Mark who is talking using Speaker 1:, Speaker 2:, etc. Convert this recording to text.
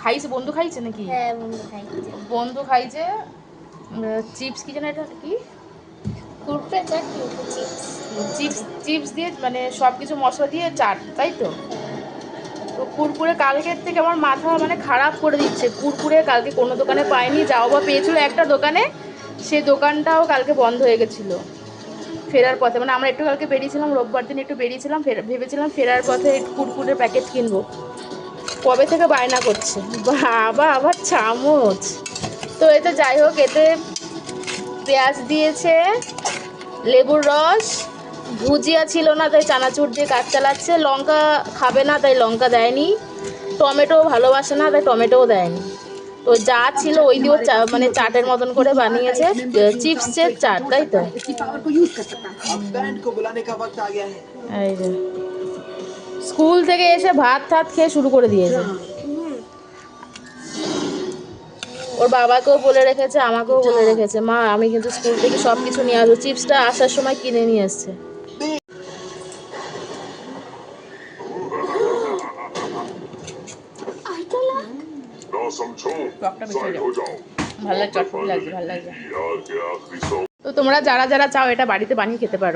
Speaker 1: খাইছে, বন্ধু খাইছে নাকি?
Speaker 2: হ্যাঁ বন্ধু খাইছে।
Speaker 1: বন্ধু খাইছে চিপস, কি যেন এটা কি,
Speaker 2: Kurkure chaat, Kurkure chips.
Speaker 1: Chips chips দিয়ে মানে সব কিছু মশলা দিয়ে চাট, তাই তো? তো কুরকুরে কালকের থেকে আমার মাথা মানে খারাপ করে দিচ্ছে। কুরকুরে কালকে কোনো দোকানে পাইনি, যাও বা পেয়েছিল একটা দোকানে, সেই দোকানটাও কালকে বন্ধ হয়ে গেছিলো ফেরার পথে। মানে আমরা একটু কালকে বেরিয়েছিলাম, রোববার দিন একটু বেরিয়েছিলাম, ভেবেছিলাম ফেরার পথে কুরকুরের প্যাকেট কিনবো। কবে থেকে বায়না করছে, বাবা আবার চামচ। তো এতে যাই হোক, এতে পেঁয়াজ দিয়েছে, লেবুর রস, ভুজিয়া ছিল না তাই চানাচুর দিয়ে কাজ চালাচ্ছে, লঙ্কা খাবে না তাই লঙ্কা দেয়নি, টমেটো ভালোবাসে না তাই টমেটোও দেয়নি। তো যা ছিল ওই দিয়েও মানে চাটের মতন করে বানিয়েছে, চিপসের চাট, তাই তো? এই যে স্কুল থেকে এসে ভাত টাত খেয়ে শুরু করে দিয়েছে। ওর বাবাকেও বলে রেখেছে, আমাকেও বলে রেখেছে, মা আমি কিন্তু স্কুল থেকে সব কিছু নিয়ে আসবো। চিপসটা আসার সময় কিনে নিয়ে এসছে। ভালো লাগছে, চটপটি লাগছে, ভালো লাগছে। তো তোমরা যারা যারা চাও এটা বাড়িতে বানিয়ে খেতে পারো।